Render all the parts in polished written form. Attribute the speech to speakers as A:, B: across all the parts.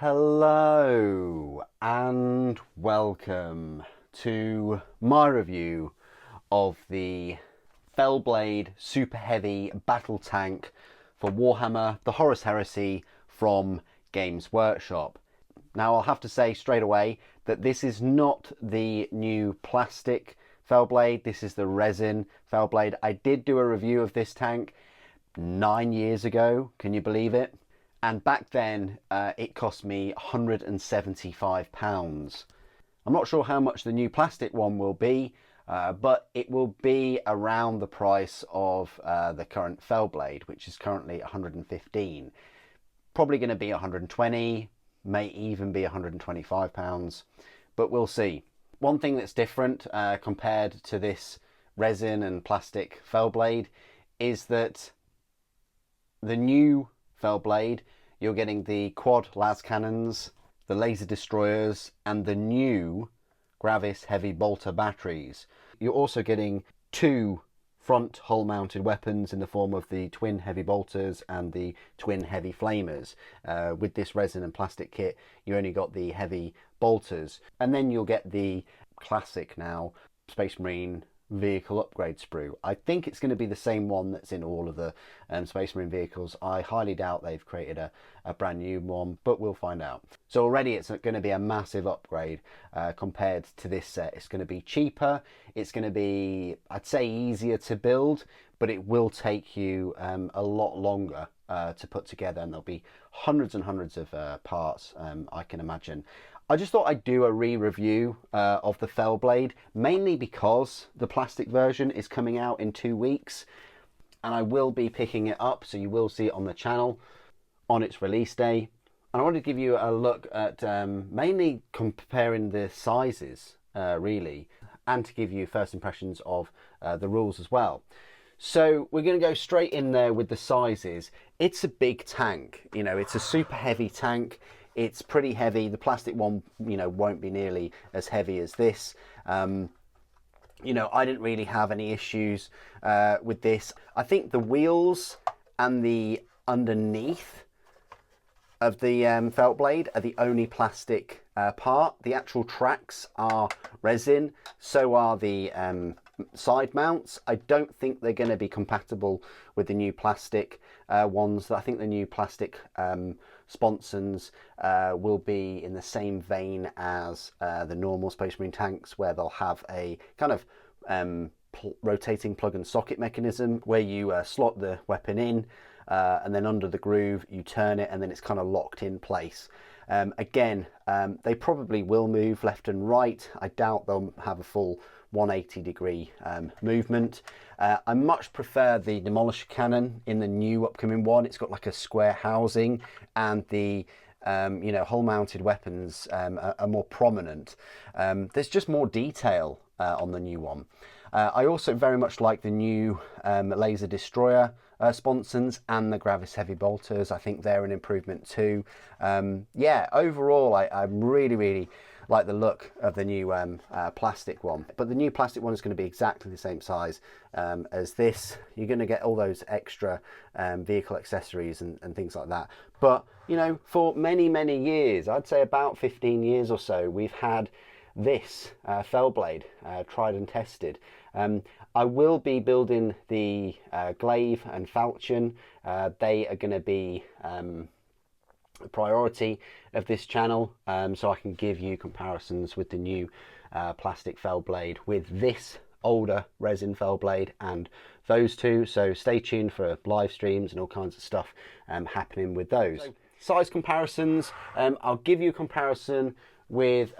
A: Hello and welcome to my review of the Fellblade Super Heavy Battle Tank for Warhammer, the Horus Heresy from Games Workshop. Now I'll have to say straight away that this is not the new plastic Fellblade, this is the resin Fellblade. I did do a review of this tank 9 years ago, can you believe it? And back then it cost me £175. I'm not sure how much the new plastic one will be, but it will be around the price of the current Fellblade, which is currently 115. Probably going to be 120, may even be £125, but we'll see. One thing that's different compared to this resin and plastic Fellblade is that the new Fellblade, you're getting the quad las cannons, the laser destroyers, and the new Gravis heavy bolter batteries. You're also getting two front hull mounted weapons in the form of the twin heavy bolters and the twin heavy flamers. With this resin and plastic kit, you only got the heavy bolters, and then you'll get the classic now Space Marine vehicle upgrade sprue. I think it's going to be the same one that's in all of the Space Marine vehicles. I highly doubt they've created a brand new one, but we'll find out. So already it's going to be a massive upgrade compared to this set. It's going to be cheaper, it's going to be, I'd say, easier to build, but it will take you a lot longer to put together, and there'll be hundreds and hundreds of parts, I can imagine. I just thought I'd do a re-review of the Fellblade, mainly because the plastic version is coming out in 2 weeks, and I will be picking it up, so you will see it on the channel on its release day. And I wanted to give you a look at mainly comparing the sizes, really, and to give you first impressions of the rules as well. So we're going to go straight in there with the sizes. It's a big tank, you know, it's a super heavy tank. It's pretty heavy. The plastic one, you know, won't be nearly as heavy as this. You know, I didn't really have any issues with this. I think the wheels and the underneath of the Fellblade are the only plastic part. The actual tracks are resin, so are the side mounts. I don't think they're going to be compatible with the new plastic ones. I think the new plastic sponsons will be in the same vein as the normal Space Marine tanks, where they'll have a kind of rotating plug and socket mechanism where you slot the weapon in and then under the groove you turn it, and then it's kind of locked in place. Again, they probably will move left and right. I doubt they'll have a full 180 degree movement. I much prefer the Demolisher cannon in the new upcoming one. It's got like a square housing, and the you know, hull mounted weapons are more prominent. There's just more detail on the new one. I also very much like the new laser destroyer sponsons and the Gravis heavy bolters. I think they're an improvement too. Yeah, overall I really like the look of the new plastic one, but the new plastic one is going to be exactly the same size as this. You're going to get all those extra vehicle accessories and things like that. But you know, for many years, I'd say about 15 years or so, we've had this Fellblade tried and tested. I will be building the glaive and falchion. They are going to be a priority of this channel, so I can give you comparisons with the new plastic Fellblade with this older resin Fellblade and those two. So stay tuned for live streams and all kinds of stuff happening with those. So, size comparisons, I'll give you a comparison with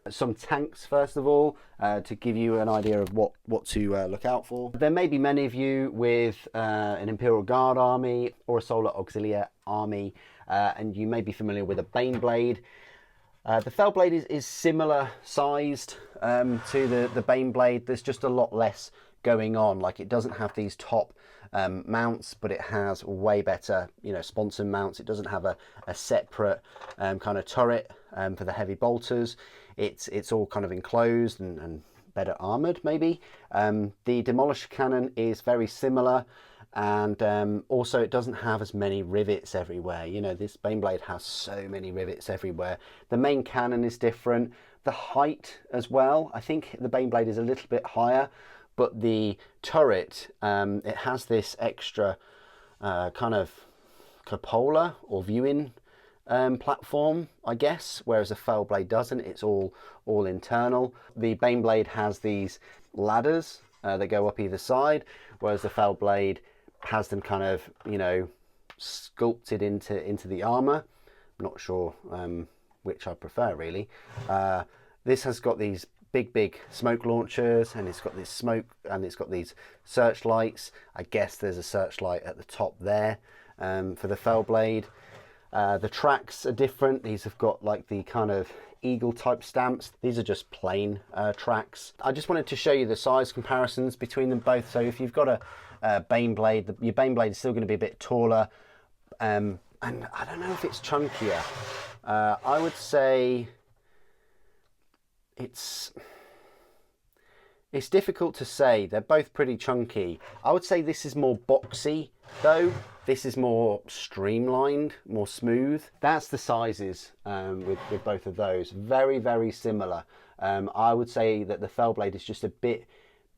A: some tanks first of all, to give you an idea of what to look out for. There may be many of you with an Imperial Guard army or a Solar Auxilia army, and you may be familiar with a Baneblade. The Fellblade is similar sized to the Baneblade. There's just a lot less going on. Like, it doesn't have these top mounts, but it has way better, you know, sponson mounts. It doesn't have a separate kind of turret for the heavy bolters. It's all kind of enclosed and better armored maybe. The Demolisher cannon is very similar. and also it doesn't have as many rivets everywhere. You know, this Baneblade has so many rivets everywhere. The main cannon is different, the height as well. I think the Baneblade is a little bit higher, but the turret, it has this extra kind of cupola or viewing platform, I guess, whereas the Fellblade doesn't. It's all internal. The Baneblade has these ladders that go up either side, whereas the Fellblade has them kind of, you know, sculpted into the armor. I'm not sure which I prefer, really. This has got these big smoke launchers, and it's got this smoke, and it's got these searchlights. I guess there's a searchlight at the top there for the Fellblade. The tracks are different. These have got like the kind of eagle type stamps. These are just plain tracks. I just wanted to show you the size comparisons between them both. So if you've got a Baneblade, your Baneblade is still going to be a bit taller, and I don't know if it's chunkier. I would say it's difficult to say. They're both pretty chunky. I would say this is more boxy though. This is more streamlined, more smooth. That's the sizes with both of those. Very similar. I would say that the Fellblade is just a bit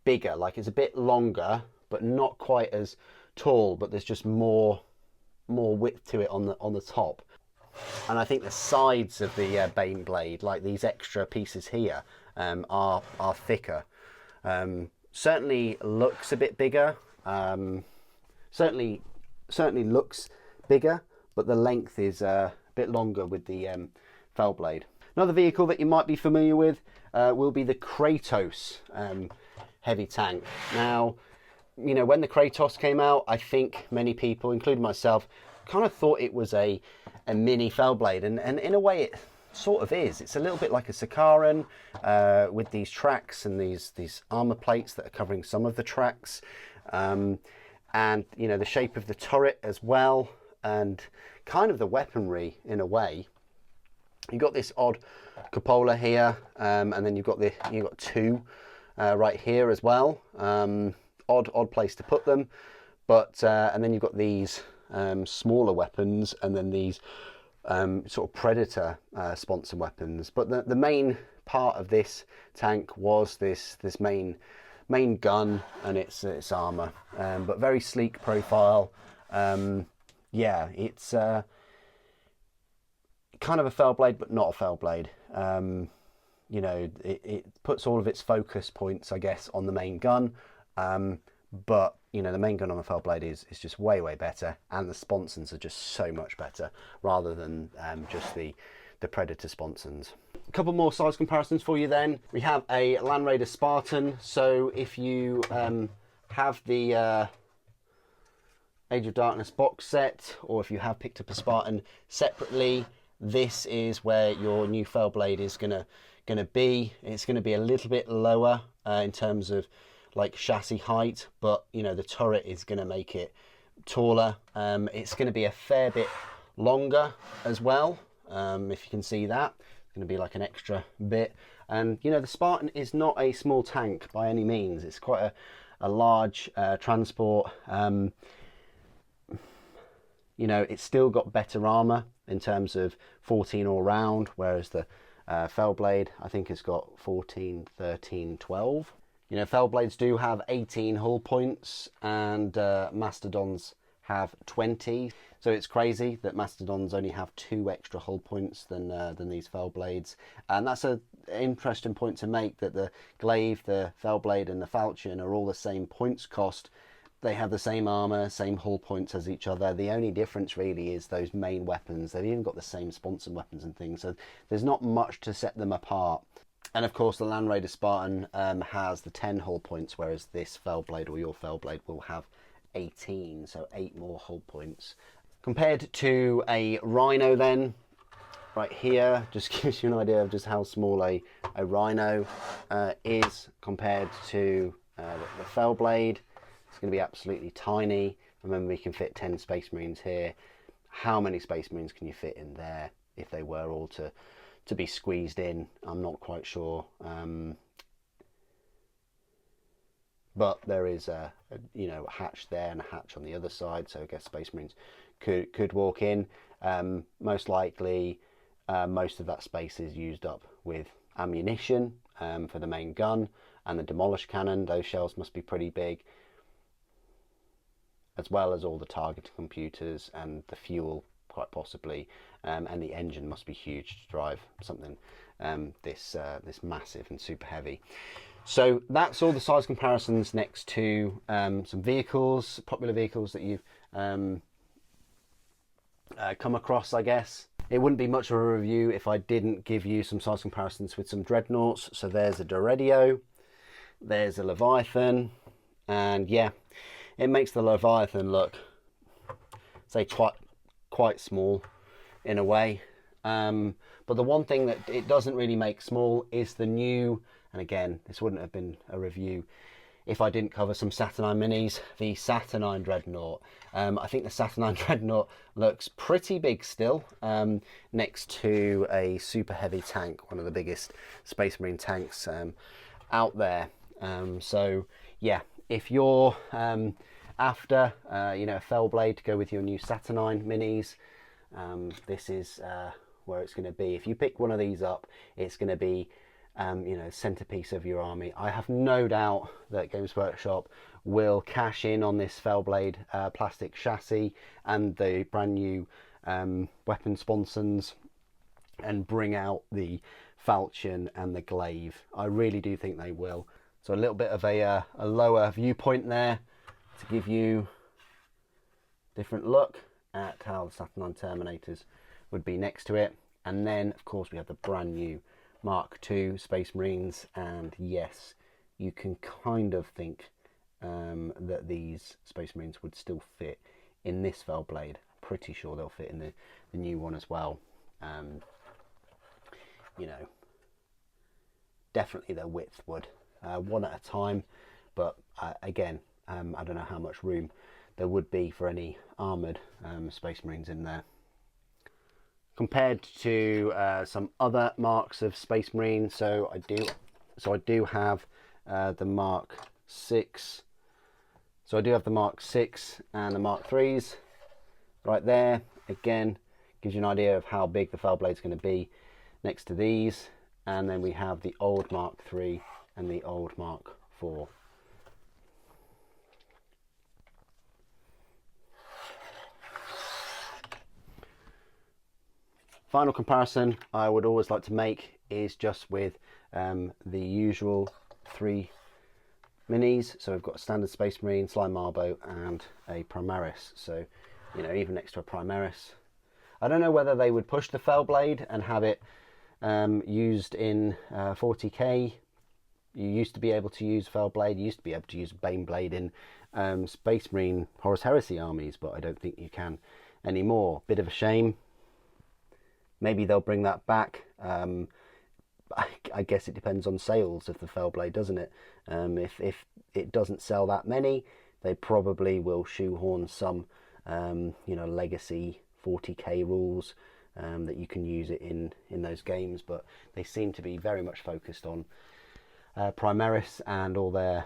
A: bigger, like it's a bit longer, but not quite as tall, but there's just more width to it on the top. And I think the sides of the Baneblade, like these extra pieces here, are thicker. Certainly looks a bit bigger. Certainly looks bigger, but the length is a bit longer with the Fellblade. Another vehicle that you might be familiar with will be the Kratos heavy tank. Now, you know, when the Kratos came out, I think many people, including myself, kind of thought it was a mini Fellblade, and in a way it sort of is. It's a little bit like a Sakaran with these tracks and these armor plates that are covering some of the tracks, and you know, the shape of the turret as well, and kind of the weaponry in a way. You've got this odd cupola here, and then you've got two right here as well. Odd place to put them, but and then you've got these smaller weapons, and then these sort of Predator sponsor weapons. But the main part of this tank was this main gun and its armor, but very sleek profile. Yeah, it's kind of a Fellblade, but not a Fellblade. You know, it puts all of its focus points, I guess, on the main gun. But you know, the main gun on the Fellblade is just way better, and the sponsons are just so much better, rather than just the Predator sponsons. A couple more size comparisons for you then. We have a Land Raider Spartan. So if you have the Age of Darkness box set, or if you have picked up a Spartan separately, this is where your new Fellblade is gonna be. It's gonna be a little bit lower in terms of like chassis height, but you know, the turret is going to make it taller. It's going to be a fair bit longer as well, if you can see that. It's going to be like an extra bit. And you know, the Spartan is not a small tank by any means. It's quite a large transport. You know, it's still got better armor in terms of 14 all round, whereas the Fellblade, I think, has got 14, 13, 12. You know, Fellblades do have 18 hull points, and Mastodons have 20. So it's crazy that Mastodons only have 2 extra hull points than these Fellblades. And that's an interesting point to make, that the Glaive, the Fellblade and the Falchion are all the same points cost. They have the same armor, same hull points as each other. The only difference really is those main weapons. They've even got the same sponsor weapons and things. So there's not much to set them apart. And of course, the Land Raider Spartan has the 10 hull points, whereas this Fellblade, or your Fellblade, will have 18, so 8 more hull points. Compared to a Rhino then, right here, just gives you an idea of just how small a Rhino is compared to the Fellblade. It's going to be absolutely tiny. Remember, we can fit 10 Space Marines here. How many Space Marines can you fit in there if they were all to be squeezed in? I'm not quite sure. but there is a hatch there and a hatch on the other side, so I guess Space Marines could walk in. Most likely, most of that space is used up with ammunition for the main gun and the demolish cannon. Those shells must be pretty big, as well as all the targeting computers and the fuel, quite possibly, and the engine must be huge to drive something this massive and super heavy. So that's all the size comparisons next to some vehicles, popular vehicles that you've come across, I guess. It wouldn't be much of a review if I didn't give you some size comparisons with some dreadnoughts. So there's a Doredio, there's a Leviathan, and yeah, it makes the Leviathan look, say, quite small in a way. But the one thing that it doesn't really make small is the new, and again, this wouldn't have been a review if I didn't cover some Saturnine minis, the Saturnine Dreadnought. I think the Saturnine Dreadnought looks pretty big still, next to a super heavy tank, one of the biggest Space Marine tanks out there. So yeah, if you're after a Fellblade to go with your new Saturnine minis, this is where it's going to be. If you pick one of these up, it's going to be centerpiece of your army. I have no doubt that Games Workshop will cash in on this Fellblade plastic chassis and the brand new weapon sponsons and bring out the falchion and the glaive. I really do think they will. So a little bit of a lower viewpoint there to give you a different look at how the Saturnine Terminators would be next to it. And then of course we have the brand new Mark II Space Marines, and yes, you can kind of think that these Space Marines would still fit in this Fellblade. Pretty sure they'll fit in the new one as well. Definitely their width would, one at a time, but again, I don't know how much room there would be for any armoured Space Marines in there. Compared to some other marks of Space Marine, so I do have the Mark 6. So I do have the Mark 6 and the Mark 3s right there. Again, gives you an idea of how big the Fellblade is going to be next to these. And then we have the old Mark 3 and the old Mark 4. Final comparison I would always like to make is just with the usual 3 minis. So we've got a standard Space Marine, Slime Marbo, and a Primaris. So, even next to a Primaris, I don't know whether they would push the Fellblade and have it used in 40k. You used to be able to use Fellblade. You used to be able to use Baneblade in Space Marine Horus Heresy armies, but I don't think you can anymore. Bit of a shame. Maybe they'll bring that back. I guess it depends on sales of the Fellblade, doesn't it? If it doesn't sell that many, they probably will shoehorn some, legacy 40k rules that you can use it in those games. But they seem to be very much focused on Primaris and all their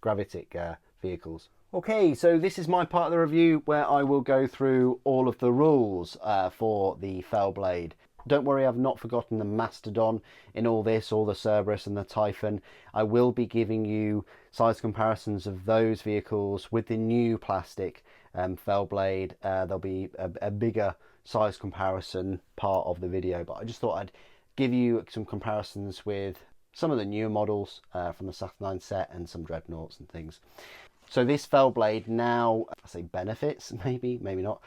A: gravitic vehicles. Okay, so this is my part of the review where I will go through all of the rules for the Fellblade. Don't worry, I've not forgotten the Mastodon in all this, or the Cerberus and the Typhon. I will be giving you size comparisons of those vehicles with the new plastic Fellblade. There'll be a bigger size comparison part of the video, but I just thought I'd give you some comparisons with some of the newer models from the Saturnine set and some dreadnoughts and things. So this Fellblade now, I say benefits, maybe not,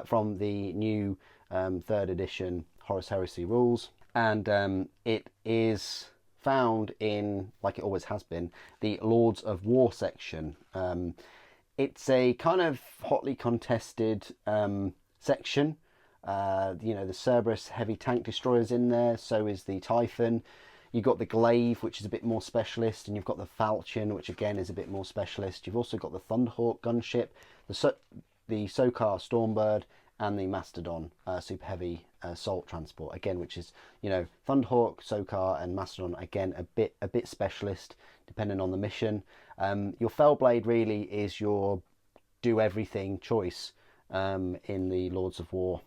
A: from the new 3rd edition Horus Heresy rules. And it is found in, like it always has been, the Lords of War section. It's a kind of hotly contested section. The Cerberus heavy tank destroyers in there, so is the Typhon. You've got the Glaive, which is a bit more specialist, and you've got the Falchion, which again is a bit more specialist. You've also got the Thunderhawk gunship, the Sokar Stormbird, and the Mastodon super heavy assault transport, again, which is, Thunderhawk, Sokar, and Mastodon, again a bit specialist, depending on the mission. Your Fellblade really is your do everything choice in the Lords of War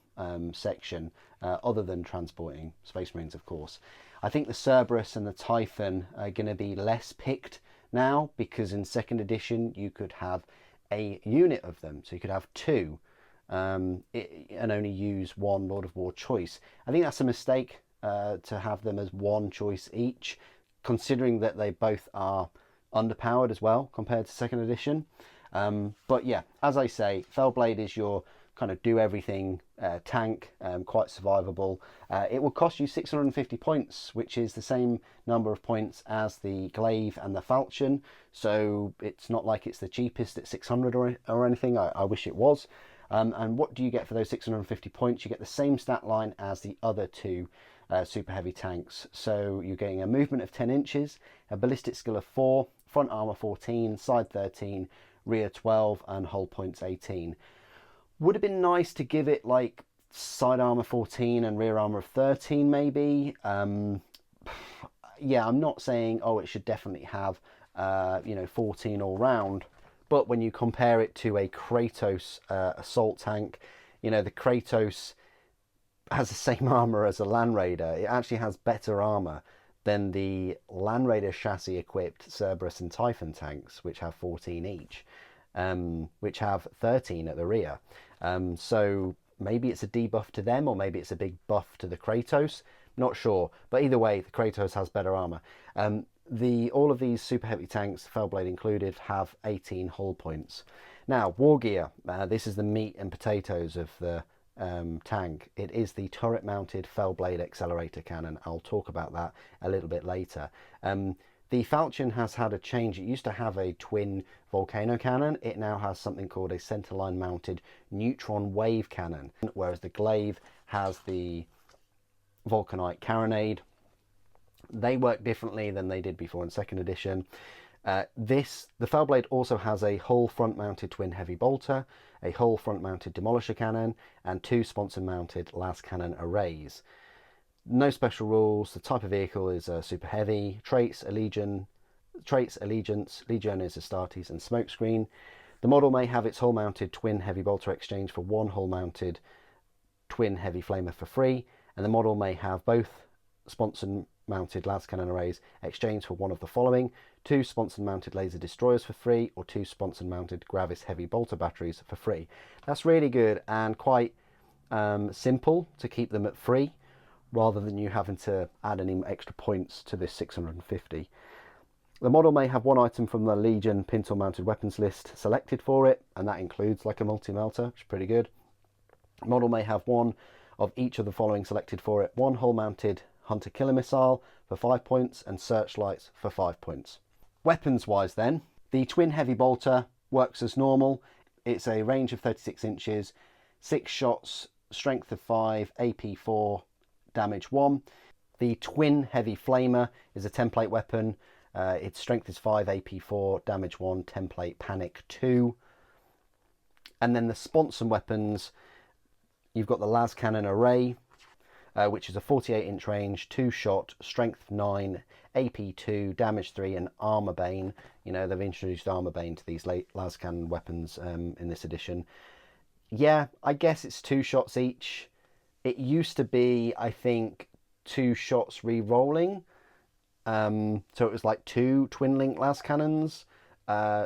A: section, other than transporting Space Marines, of course. I think the Cerberus and the Typhon are going to be less picked now, because in 2nd edition you could have a unit of them, so you could have 2 and only use 1 Lord of War choice. I think that's a mistake to have them as 1 choice each, considering that they both are underpowered as well compared to 2nd edition. But yeah, as I say, Fellblade is your kind of do everything tank, quite survivable. It will cost you 650 points, which is the same number of points as the Glaive and the Falchion, so it's not like it's the cheapest at 600 or anything. I wish it was. And what do you get for those 650 points? You get the same stat line as the other 2 super heavy tanks. So you're getting a movement of 10 inches, a ballistic skill of 4, front armor 14, side 13, rear 12, and hull points 18. Would have been nice to give it like side armor 14 and rear armor of 13 maybe. Yeah, I'm not saying, oh, it should definitely have 14 all round, but when you compare it to a Kratos assault tank, the Kratos has the same armor as a Land Raider. It actually has better armor than the Land Raider chassis equipped Cerberus and Typhon tanks, which have 14 each, which have 13 at the rear. So maybe it's a debuff to them, or maybe it's a big buff to the Kratos. Not sure, but either way, the Kratos has better armor. All of these super heavy tanks, Fellblade included, have 18 hull points. Now, war gear. This is the meat and potatoes of the tank. It is the turret-mounted Fellblade accelerator cannon. I'll talk about that a little bit later. The Falchion has had a change. It used to have a twin volcano cannon. It now has something called a centerline mounted neutron wave cannon, whereas the Glaive has the vulcanite carronade. They work differently than they did before in 2nd edition. The Fellblade also has a hull front mounted twin heavy bolter, a hull front mounted demolisher cannon, and 2 sponsor mounted las cannon arrays. No special rules. The type of vehicle is super heavy. Traits, allegiance, Legion is Astartes and smokescreen. The model may have its hull mounted twin heavy bolter exchange for 1 hull mounted twin heavy flamer for free, and the model may have both sponsor mounted las cannon arrays exchanged for one of the following: 2 sponsor mounted laser destroyers for free, or 2 sponsor mounted Gravis heavy bolter batteries for free. That's really good and quite simple to keep them at free, rather than you having to add any extra points to this 650. The model may have 1 item from the Legion pintle mounted weapons list selected for it, and that includes like a multi-melter, which is pretty good. The model may have 1 of each of the following selected for it: 1 hull mounted hunter killer missile for 5 points, and searchlights for 5 points. Weapons wise then, the twin heavy bolter works as normal. It's a range of 36 inches, 6 shots, strength of 5, AP 4, damage 1. The twin heavy flamer is a template weapon. Its strength is 5, AP 4, damage 1, template panic 2. And then the sponsor weapons, you've got the las cannon array, which is a 48-inch range, 2 shot, strength 9, AP 2, damage 3, and armor bane. They've introduced armor bane to these las cannon weapons in this edition. Yeah, I guess it's 2 shots each. It used to be, I think, 2 shots re-rolling. So it was like 2 twin link las cannons.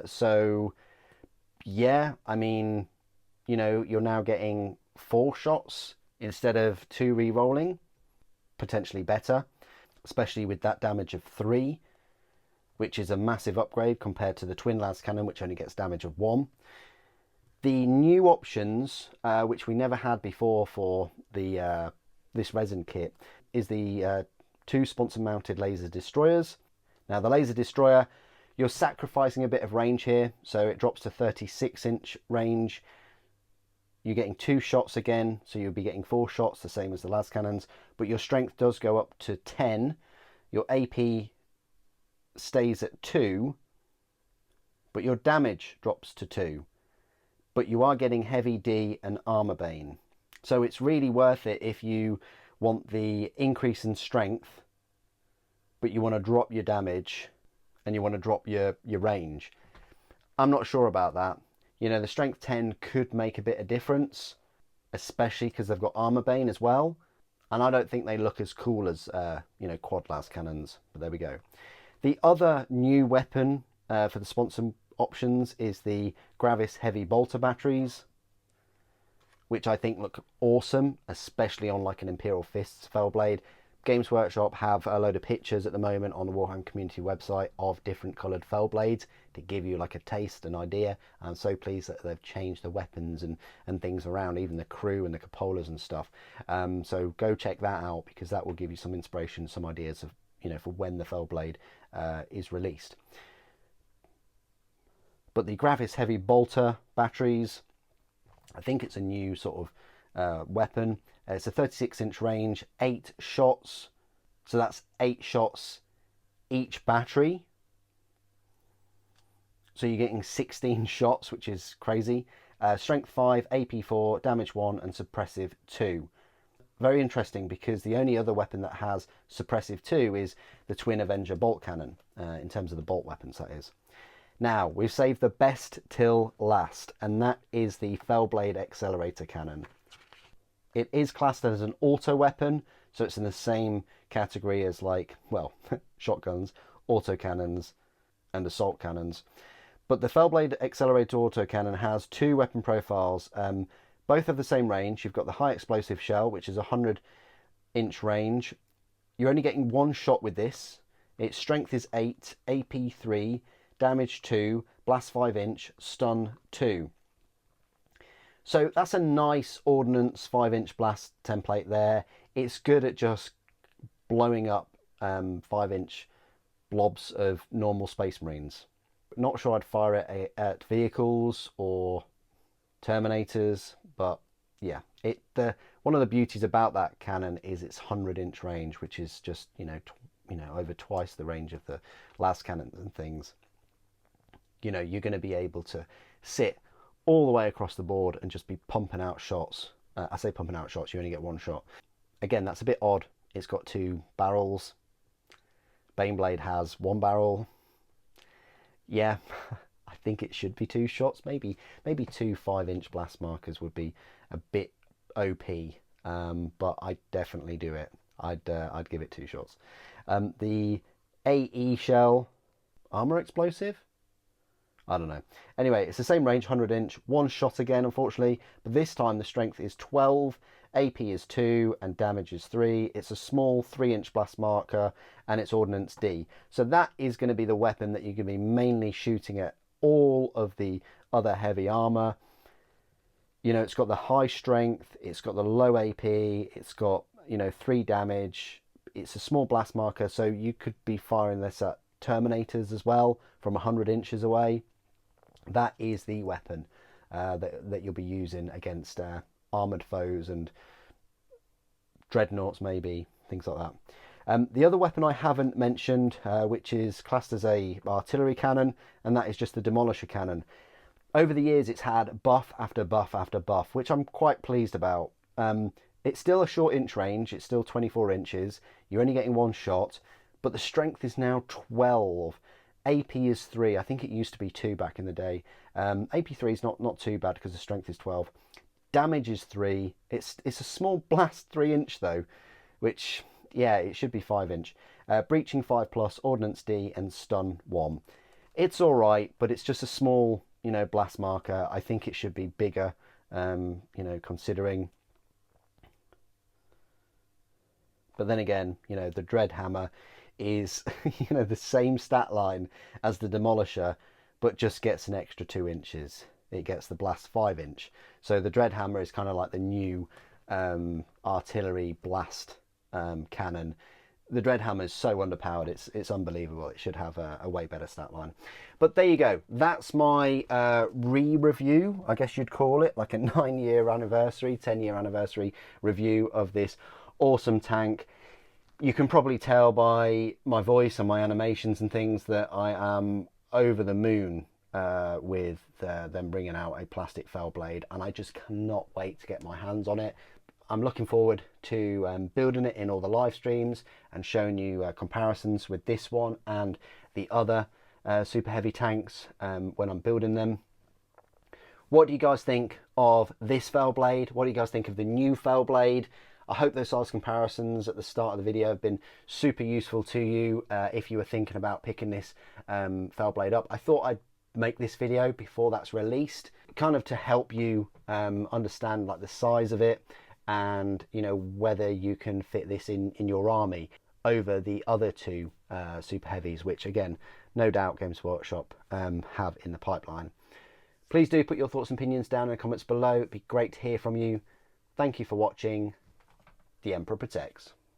A: So yeah, I mean, you're now getting 4 shots instead of 2 re-rolling. Potentially better, especially with that damage of 3, which is a massive upgrade compared to the twin las cannon, which only gets damage of 1. The new options, which we never had before for the this resin kit, is the 2 sponsor mounted laser destroyers. Now the laser destroyer, you're sacrificing a bit of range here, so it drops to 36-inch range. You're getting 2 shots again, so you'll be getting 4 shots, the same as the las cannons, but your strength does go up to 10. Your AP stays at 2, but your damage drops to 2. But you are getting heavy D and armor bane. So it's really worth it if you want the increase in strength, but you want to drop your damage and you want to drop your range. I'm not sure about that. You know, the strength 10 could make a bit of difference, especially because they've got armor bane as well. And I don't think they look as cool as, you know, quad las cannons, but there we go. The other new weapon for the sponsor options is the Gravis heavy bolter batteries, which I think look awesome, especially on like an Imperial Fists Fellblade. Games Workshop have a load of pictures at the moment on the Warhammer community website of different coloured Fellblades to give you like a taste, an idea. I'm so pleased that they've changed the weapons and things around, even the crew and the cupolas and stuff. So go check that out, because that will give you some inspiration, some ideas of, you know, for when the Fellblade is released. But the Gravis heavy bolter batteries, I think it's a new sort of weapon. It's a 36-inch range, 8 shots. So that's 8 shots each battery. So you're getting 16 shots, which is crazy. Strength 5, AP 4, damage 1, and suppressive 2. Very interesting, because the only other weapon that has suppressive 2 is the Twin Avenger bolt cannon, in terms of the bolt weapons, that is. Now, we've saved the best till last, and that is the Fellblade Accelerator Cannon. It is classed as an auto weapon, so it's in the same category as, like, well, shotguns, autocannons, and assault cannons. But the Fellblade Accelerator autocannon has 2 weapon profiles. Both have the same range. You've got the high explosive shell, which is a 100-inch range. You're only getting 1 shot with this. Its strength is 8, AP 3, damage 2, blast 5-inch, stun 2. So that's a nice ordnance 5-inch blast template there. It's good at just blowing up 5-inch blobs of normal Space Marines. Not sure I'd fire it at vehicles or Terminators, but yeah, one of the beauties about that cannon is its 100-inch range, which is just, you know, over twice the range of the last cannons and things. You know, you're going to be able to sit all the way across the board and just be pumping out shots. I say pumping out shots, you only get 1 shot. Again, that's a bit odd. It's got 2 barrels. Baneblade has 1 barrel. Yeah, I think it should be 2 shots. Maybe 2 5-inch blast markers would be a bit OP, but I'd definitely do it. I'd give it 2 shots. The AE shell, armor explosive? I don't know. Anyway, it's the same range, 100-inch, 1 shot again, unfortunately, but this time the strength is 12, AP is 2, and damage is 3. It's a small 3-inch blast marker, and it's ordnance D. So that is going to be the weapon that you're going to be mainly shooting at all of the other heavy armor. You know, it's got the high strength, it's got the low AP, it's got, you know, 3 damage. It's a small blast marker, so you could be firing this at Terminators as well from 100 inches away. That is the weapon that you'll be using against armoured foes and dreadnoughts, maybe, things like that. The other weapon I haven't mentioned, which is classed as a artillery cannon, and that is just the Demolisher cannon. Over the years, it's had buff after buff after buff, which I'm quite pleased about. It's still a short inch range, it's still 24 inches, you're only getting 1 shot, but the strength is now 12. AP is 3. I think it used to be 2 back in the day. AP 3 is not too bad because the strength is 12. Damage is 3. It's a small blast 3-inch though, which, yeah, it should be 5-inch. Breaching 5+, ordnance D, and stun 1. It's all right, but it's just a small, you know, blast marker. I think it should be bigger, you know, considering. But then again, you know, the Dreadhammer is, you know, the same stat line as the Demolisher, but just gets an extra 2 inches. It gets the blast 5-inch. So the Dreadhammer is kind of like the new artillery blast cannon. The Dreadhammer is so underpowered, it's unbelievable. It should have a way better stat line. But there you go. That's my re-review, I guess you'd call it, like a 9-year anniversary, 10-year anniversary review of this awesome tank. You can probably tell by my voice and my animations and things that I am over the moon with them bringing out a plastic Fellblade, and I just cannot wait to get my hands on it. I'm looking forward to building it in all the live streams and showing you comparisons with this one and the other super heavy tanks when I'm building them. What do you guys think of this Fellblade? What do you guys think of the new Fellblade? I hope those size comparisons at the start of the video have been super useful to you if you were thinking about picking this Fellblade up. I thought I'd make this video before that's released, kind of to help you understand like the size of it, and you know whether you can fit this in your army over the other two super heavies, which again, no doubt Games Workshop have in the pipeline. Please do put your thoughts and opinions down in the comments below. It'd be great to hear from you. Thank you for watching. The Emperor Protects.